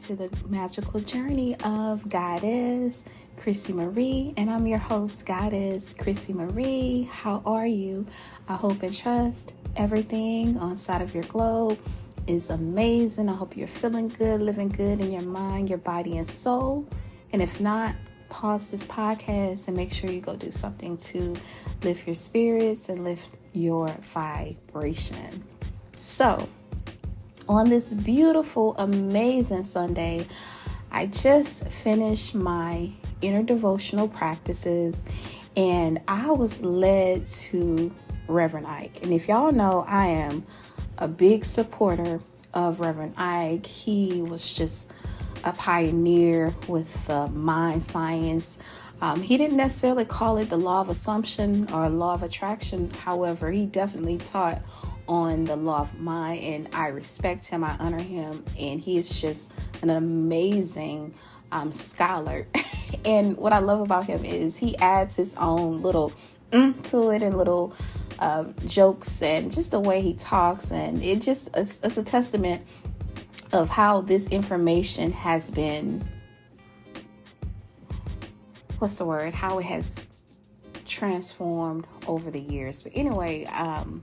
to the magical journey of Goddess Chrissy Marie, and I'm your host, Goddess Chrissy Marie. How are you? I hope and trust everything on side of your globe is amazing. I hope you're feeling good, living good in your mind, your body, and soul. And if not, pause this podcast and make sure you go do something to lift your spirits and lift your vibration. So, on this beautiful, amazing Sunday, I just finished my inner devotional practices and I was led to Rev Ike. And if y'all know, I am a big supporter of Rev Ike. He was just a pioneer with mind science. He didn't necessarily call it the law of assumption or law of attraction. However, he definitely taught on the law of mind, and I respect him. I honor him, and he is just an amazing scholar. And what I love about him is he adds his own little to it and little jokes and just the way he talks, and it's a testament of how this information has been, how it has transformed over the years. But anyway,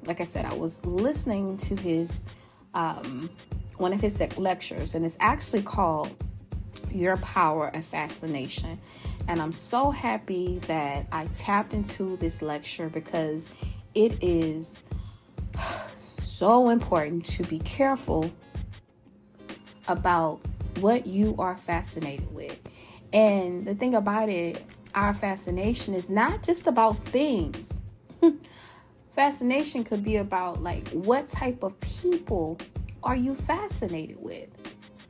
like I said, I was listening to his one of his lectures, and it's actually called Your Power of Fascination. And I'm so happy that I tapped into this lecture because it is so important to be careful about what you are fascinated with. And the thing about it, our fascination is not just about things. Fascination could be about like what type of people are you fascinated with,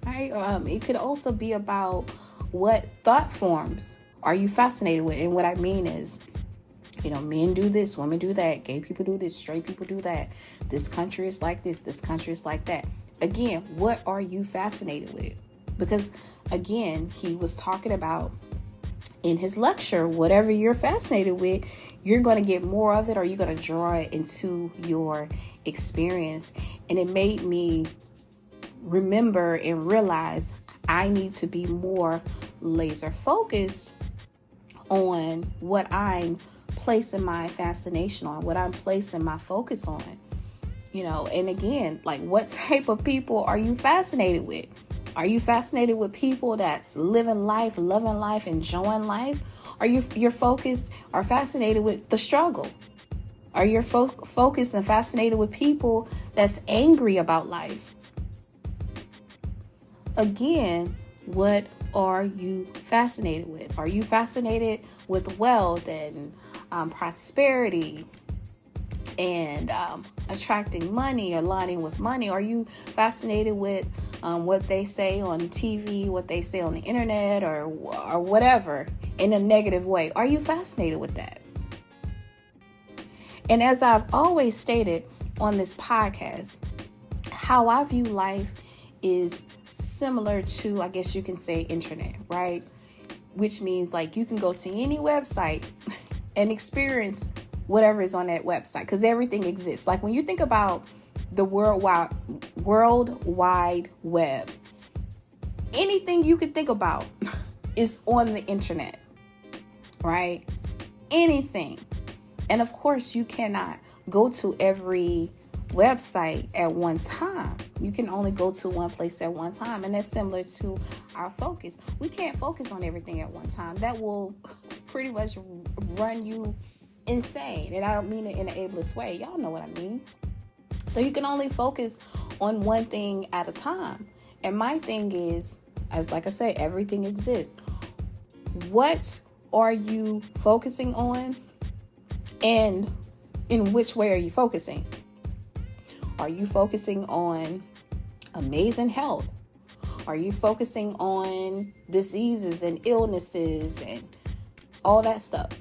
right? It could also be about what thought forms are you fascinated with. And what I mean is, men do this, women do that, gay people do this, straight people do that. This country is like this country is like that. Again, what are you fascinated with? Because again, he was talking about in his lecture, whatever you're fascinated with, you're going to get more of it, or you're going to draw it into your experience. And it made me remember and realize I need to be more laser focused on what I'm placing my fascination on, what I'm placing my focus on. And again, like, what type of people are you fascinated with? Are you fascinated with people that's living life, loving life, enjoying life? Are you're focused or fascinated with the struggle? Are you focused and fascinated with people that's angry about life? Again, what are you fascinated with? Are you fascinated with wealth and prosperity and attracting money, aligning with money? Are you fascinated with what they say on TV, what they say on the internet, or whatever in a negative way? Are you fascinated with that? And as I've always stated on this podcast, how I view life is similar to, I guess you can say, internet, right? Which means like you can go to any website and experience whatever is on that website, because everything exists. Like when you think about the World Wide Web, anything you could think about is on the internet, right? Anything. And of course, you cannot go to every website at one time. You can only go to one place at one time. And that's similar to our focus. We can't focus on everything at one time. That will pretty much run you insane. And I don't mean it in an ableist way. Y'all know what I mean. So you can only focus on one thing at a time. And my thing is, like I say, everything exists. What are you focusing on? And in which way are you focusing? Are you focusing on amazing health? Are you focusing on diseases and illnesses and all that stuff?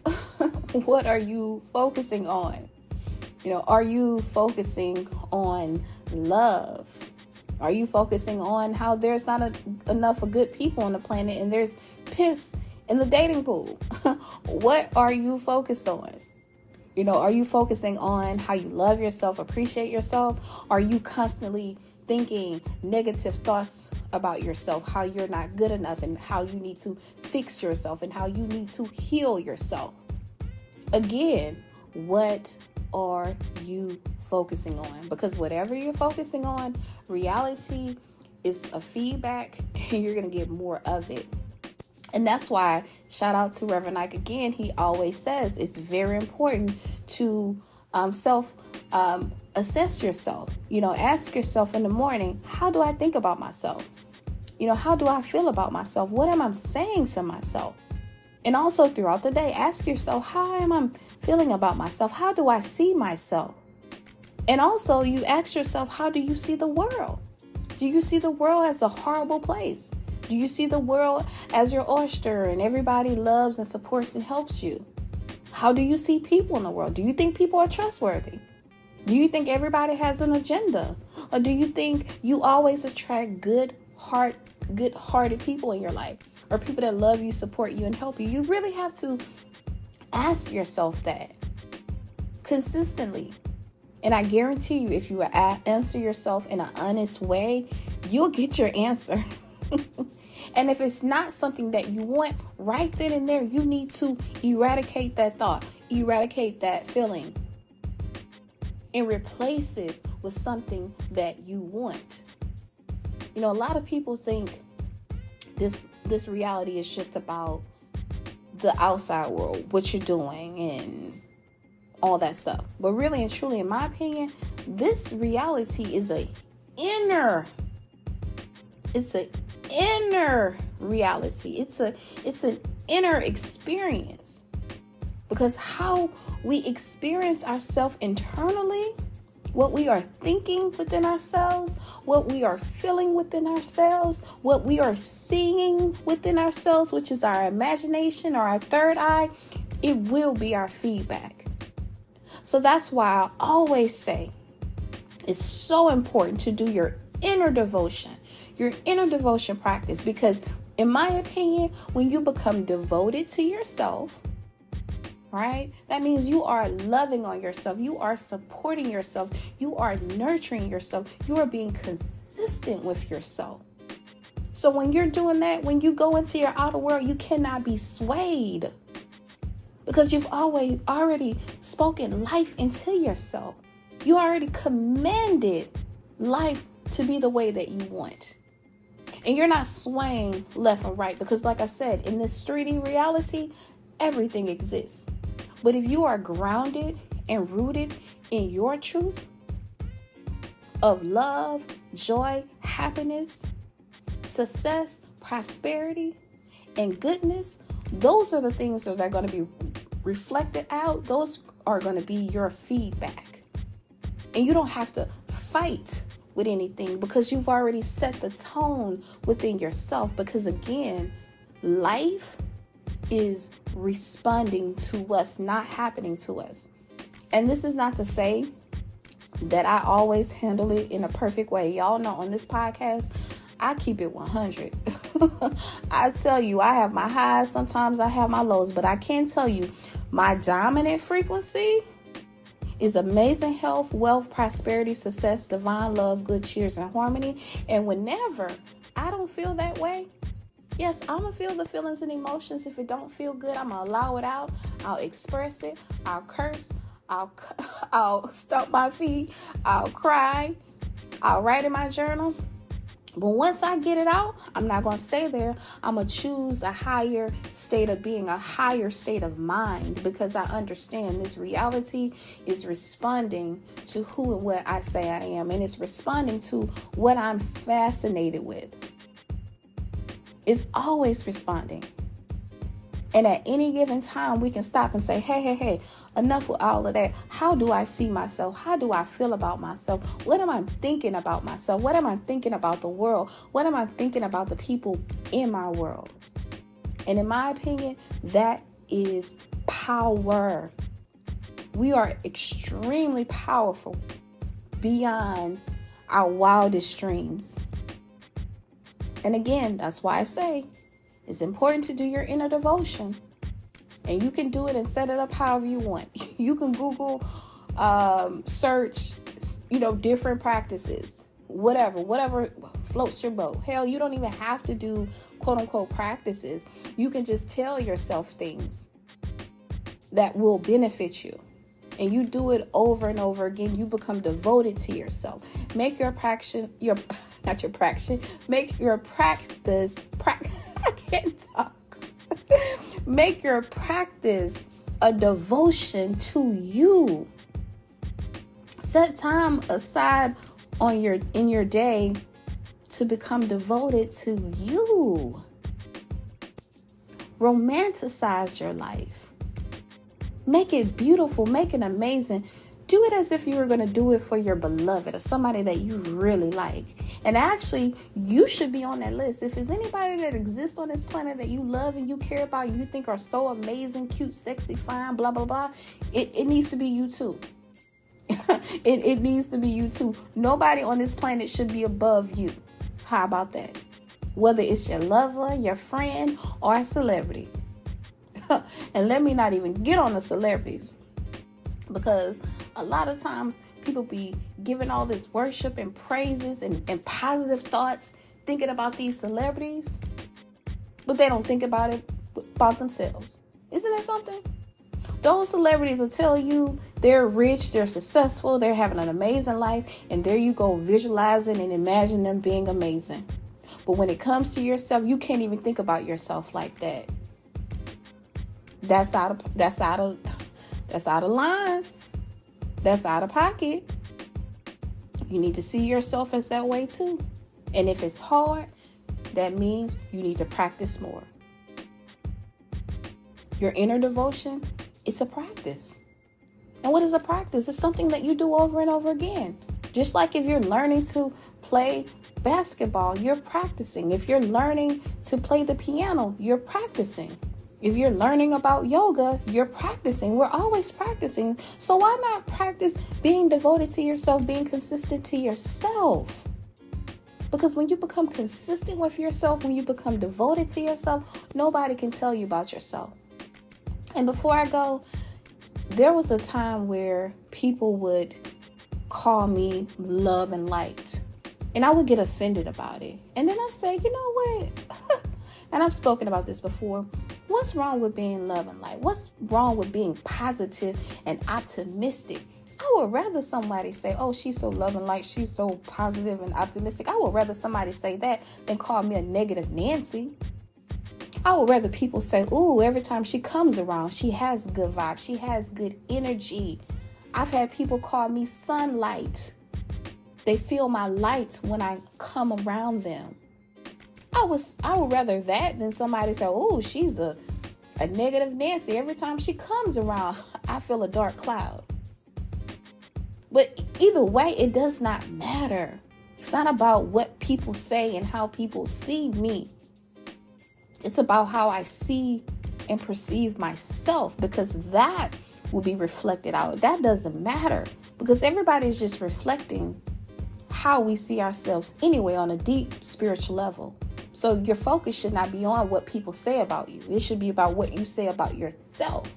What are you focusing on? Are you focusing on love? Are you focusing on how there's not enough of good people on the planet and there's piss in the dating pool? What are you focused on? Are you focusing on how you love yourself, appreciate yourself? Are you constantly thinking negative thoughts about yourself, how you're not good enough, and how you need to fix yourself, and how you need to heal yourself. Again, what are you focusing on? Because whatever you're focusing on, reality is a feedback, and you're going to get more of it. And that's why, shout out to Rev Ike again. He always says it's very important to assess yourself. Ask yourself in the morning, how do I think about myself? How do I feel about myself? What am I saying to myself? And also throughout the day, ask yourself, how am I feeling about myself? How do I see myself? And also you ask yourself, how do you see the world? Do you see the world as a horrible place? Do you see the world as your oyster and everybody loves and supports and helps you? How do you see people in the world? Do you think people are trustworthy? Do you think everybody has an agenda? Or do you think you always attract good-hearted people in your life? Or people that love you, support you, and help you? You really have to ask yourself that consistently. And I guarantee you, if you answer yourself in an honest way, you'll get your answer. And if it's not something that you want, right then and there, you need to eradicate that thought, eradicate that feeling, and replace it with something that you want. A lot of people think this reality is just about the outside world, what you're doing and all that stuff. But really and truly, in my opinion, this reality is an inner reality. It's an inner experience, because how we experience ourselves internally, what we are thinking within ourselves, what we are feeling within ourselves, what we are seeing within ourselves, which is our imagination or our third eye, it will be our feedback. So that's why I always say it's so important to do your inner devotion practice, because in my opinion, when you become devoted to yourself, right, that means you are loving on yourself, you are supporting yourself, you are nurturing yourself, you are being consistent with yourself. So when you're doing that, when you go into your outer world, you cannot be swayed, because you've already spoken life into yourself. You already commanded life to be the way that you want. And you're not swaying left and right, because like I said, in this 3D reality, everything exists. But if you are grounded and rooted in your truth of love, joy, happiness, success, prosperity, and goodness, those are the things that are going to be reflected out. Those are going to be your feedback. And you don't have to fight with anything, because you've already set the tone within yourself. Because again, life is responding to what's not happening to us. And this is not to say that I always handle it in a perfect way. Y'all know on this podcast, I keep it 100. I tell you, I have my highs, sometimes I have my lows, but I can tell you my dominant frequency is amazing health, wealth, prosperity, success, divine love, good cheers, and harmony. And whenever I don't feel that way, yes, I'm going to feel the feelings and emotions. If it don't feel good, I'm going to allow it out. I'll express it. I'll curse. I'll stomp my feet. I'll cry. I'll write in my journal. But once I get it out, I'm not going to stay there. I'm going to choose a higher state of being, a higher state of mind, because I understand this reality is responding to who and what I say I am. And it's responding to what I'm fascinated with. It's always responding. And at any given time, we can stop and say, hey, enough with all of that. How do I see myself? How do I feel about myself? What am I thinking about myself? What am I thinking about the world? What am I thinking about the people in my world? And in my opinion, that is power. We are extremely powerful beyond our wildest dreams. And again, that's why I say it's important to do your inner devotion. And you can do it and set it up however you want. You can Google, search, different practices. whatever floats your boat. Hell, you don't even have to do quote unquote practices. You can just tell yourself things that will benefit you. And you do it over and over again. You become devoted to yourself. Make your practice, make your practice, I can't talk. Make your practice a devotion to you. Set time aside in your day to become devoted to you. Romanticize your life. Make it beautiful. Make it amazing. Do it as if you were going to do it for your beloved or somebody that you really like. And actually, you should be on that list. If there's anybody that exists on this planet that you love and you care about, you think are so amazing, cute, sexy, fine, blah, blah, blah, it needs to be you too. It needs to be you too. Nobody on this planet should be above you. How about that? Whether it's your lover, your friend, or a celebrity. And let me not even get on the celebrities, because a lot of times people be giving all this worship and praises and positive thoughts, thinking about these celebrities, but they don't think about themselves. Isn't that something? Those celebrities will tell you they're rich, they're successful, they're having an amazing life, and there you go visualizing and imagine them being amazing. But when it comes to yourself, you can't even think about yourself like that. That's out of line. That's out of pocket. You need to see yourself as that way too. And if it's hard, that means you need to practice more. Your inner devotion, it's a practice. And what is a practice? It's something that you do over and over again. Just like if you're learning to play basketball, you're practicing. If you're learning to play the piano, you're practicing. If you're learning about yoga, you're practicing. We're always practicing. So why not practice being devoted to yourself, being consistent to yourself? Because when you become consistent with yourself, when you become devoted to yourself, nobody can tell you about yourself. And before I go, there was a time where people would call me love and light, and I would get offended about it. And then I say, you know what? And I've spoken about this before. What's wrong with being love and light? What's wrong with being positive and optimistic? I would rather somebody say, oh, she's so love and light, she's so positive and optimistic. I would rather somebody say that than call me a negative Nancy. I would rather people say, ooh, every time she comes around, she has good vibes. She has good energy. I've had people call me sunlight. They feel my light when I come around them. I would rather that than somebody say, oh, she's a negative Nancy. Every time she comes around, I feel a dark cloud. But either way, it does not matter. It's not about what people say and how people see me. It's about how I see and perceive myself, because that will be reflected out. That doesn't matter, because everybody's just reflecting how we see ourselves anyway on a deep spiritual level. So your focus should not be on what people say about you. It should be about what you say about yourself,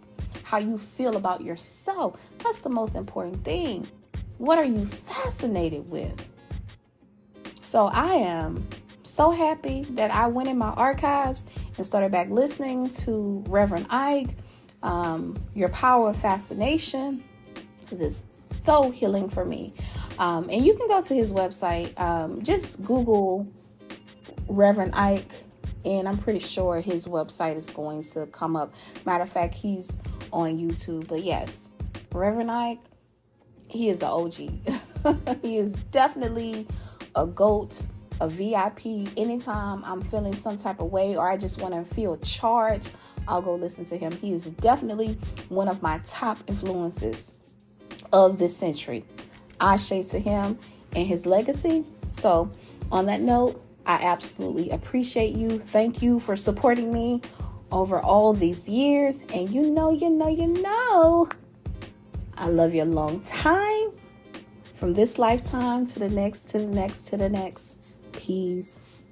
how you feel about yourself. That's the most important thing. What are you fascinated with? So I am so happy that I went in my archives and started back listening to Rev Ike, Your Power of Fascination, because it's so healing for me. And you can go to his website. Just Google Rev Ike, and I'm pretty sure his website is going to come up. Matter of fact, he's on YouTube. But yes, Rev Ike, he is an OG. He is definitely a GOAT, a VIP. Anytime I'm feeling some type of way or I just want to feel charged, I'll go listen to him. He is definitely one of my top influences of this century. Ashe to him and his legacy. So on that note, I absolutely appreciate you. Thank you for supporting me over all these years. And you know, I love you a long time. From this lifetime to the next, to the next, to the next. Peace.